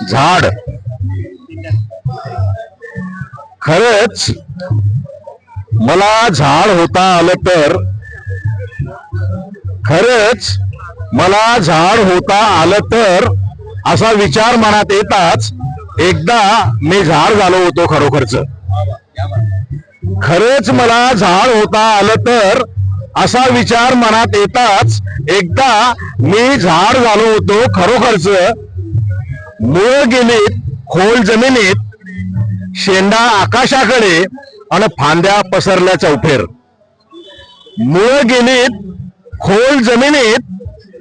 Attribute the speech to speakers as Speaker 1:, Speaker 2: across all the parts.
Speaker 1: झाड खरंच मला झाड होता आलं तर, खरंच मला झाड होता आलं तर असा विचार मनात येताच एकदा मी झाड झालो होतो खरोखरच. खरंच मला झाड होता आलं तर असा विचार मनात येताच एकदा मी झाड झालो होतो खरोखरच. मूळ गेलीत खोल जमिनीत, शेंडा आकाशाकडे आणि फांद्या पसरल्या चौफेर. मूळ गेलीत खोल जमिनीत,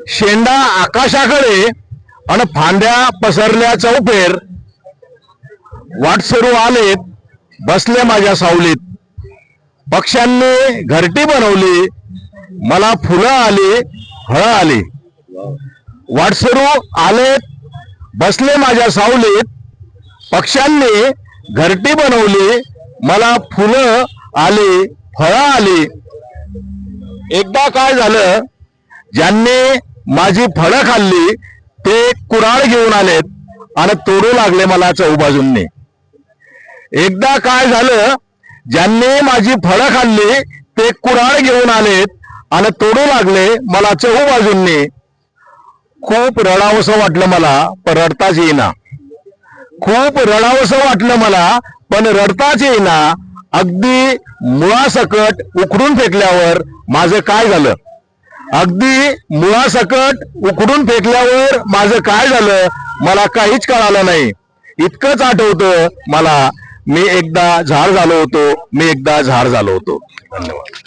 Speaker 1: शेंडा आकाशाकडे आणि फांद्या पसरल्या चौफेर. वाटसरू आलेत बसले माझ्या सावलीत, पक्ष्यांनी घरटी बनवली, मला फुलं आली फळं आली. वाटसरू आलेत बसले माझ्या सावलीत, पक्ष्यांनी घरटी बनवली, मला फुलं आली फळं आली. एकदा काय झालं, ज्यांनी माझी फळं खाल्ली ते कुऱ्हाड घेऊन आलेत आणि तोडू लागले मला चहूबाजूंनी. एकदा काय झालं, ज्यांनी माझी फळं खाल्ली ते कुऱ्हाड घेऊन आलेत आणि तोडू लागले मला चहूबाजूंनी. खूप रडावंसं वाटलं मला पण रडताच येईना. खूप रडावंसं वाटलं मला पण रडताच येईना. अगदी मुळासकट उखडून फेकल्यावर माझं काय झालं, अगदी मुळासकट उखडून फेकल्यावर माझं काय झालं मला काहीच कळालं नाही. इतकंच आठवतं मला, मी एकदा झाड झालो होतो, मी एकदा झाड झालो होतो. धन्यवाद.